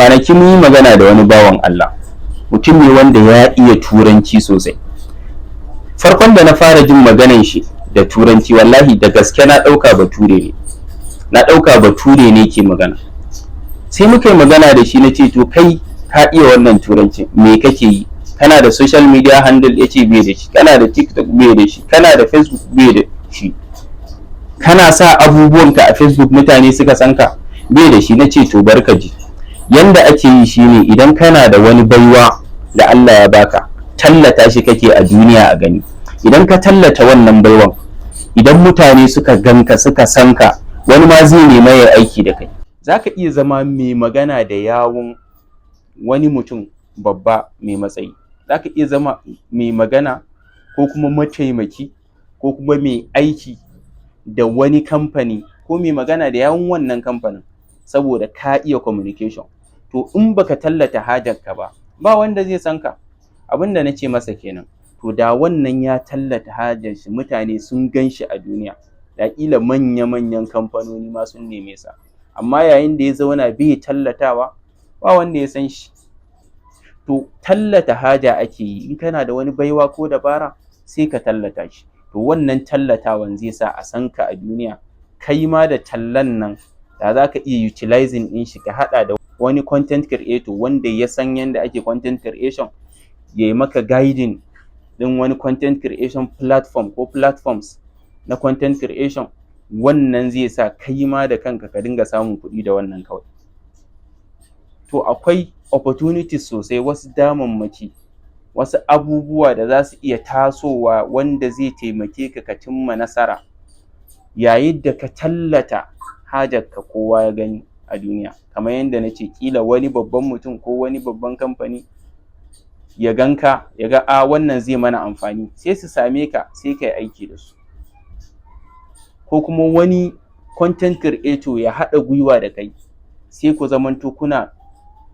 kwanaki mun yi magana da wani bawan Allah, mutum ne wanda ya iya turanci sosai. Farkon da na fara jin maganan shi da turanci, wallahi da gaske na ɗauka bature ne ke magana. Sai muka yi magana da shi, na ce to kai ka iya wannan turanci, me kake yi? Kana da social media handle? Ya ce bai da shi. Kana da TikTok? Bai da shi. Kana da Facebook? Bai da shi. Kana sa abubuwanka a Facebook mutane suka san ka? Bai da shi. Na ce to barka ji, yanda ake yi shine idan kana da wani baiwa da Allah ya baka, tallata shi kake a duniya a gani. Idan ka tallata wannan baiwan, idan mutane suka ganka suka san ka, wani ma zai nema ya aiki da kai. Zaka iya zama mai magana da yawun wani mutum babba mai matsayi. Zaka iya zama mai magana ko kuma mataimaki ko kuma mai aiki da wani kamfani ko mai magana da yawun wannan kamfanin, saboda ka iya communication. To in baka tallata hajarka ba, ba wanda zai san ka. Abinda na ce masa kenan. To da wannan ya tallata hajar shi, mutane sun gan shi a duniya, da ƙila manya-manyan kamfanoni ma sun neme sa. Amma yayin da ya zauna bai tallatawa, ba wanda ya san shi. To tallata haja ake yi. In kana da wani baiwa ko dabara, sai ka tallata shi. To wannan tallatawan zai sa a san ka a duniya. Kai ma da tallan nan, da za ka iya utilizing ɗin shi, ka haɗa da wani content creator wanda ya san yadda ake content creation, ya yi maka guiding ɗin wani content creation platform ko platforms na content creation. Wannan zai sa kai ma da kanka ka dinga samun kuɗi da wannan kawai. To akwai opportunities sosai, wasu damammaki, wasu abubuwa da za su iya tasowa wanda zai taimake ka ka cimma nasara yayin da ka tallata hajarka kowa ya gani a duniya. Kamar yadda na ce, ƙila wani babban mutum ko wani babban kamfani ya ganka, ya ga wannan zai mana amfani, sai su same ka, sai ka yi aiki da su. Ko kuma wani content creator ya haɗa gwiwa da kai, sai ku zamanto kuna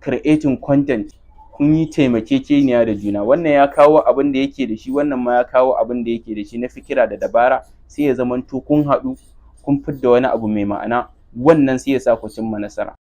creating content, kun yi taimakekeniya da juna. Wannan ya kawo abin da yake da shi, wannan ma ya kawo abin da yake da shi na fikira da dabara, sai ya zamanto kun haɗu kun fidda wani abu mai ma'ana. Wannan sai ya sa ku cimma nasara.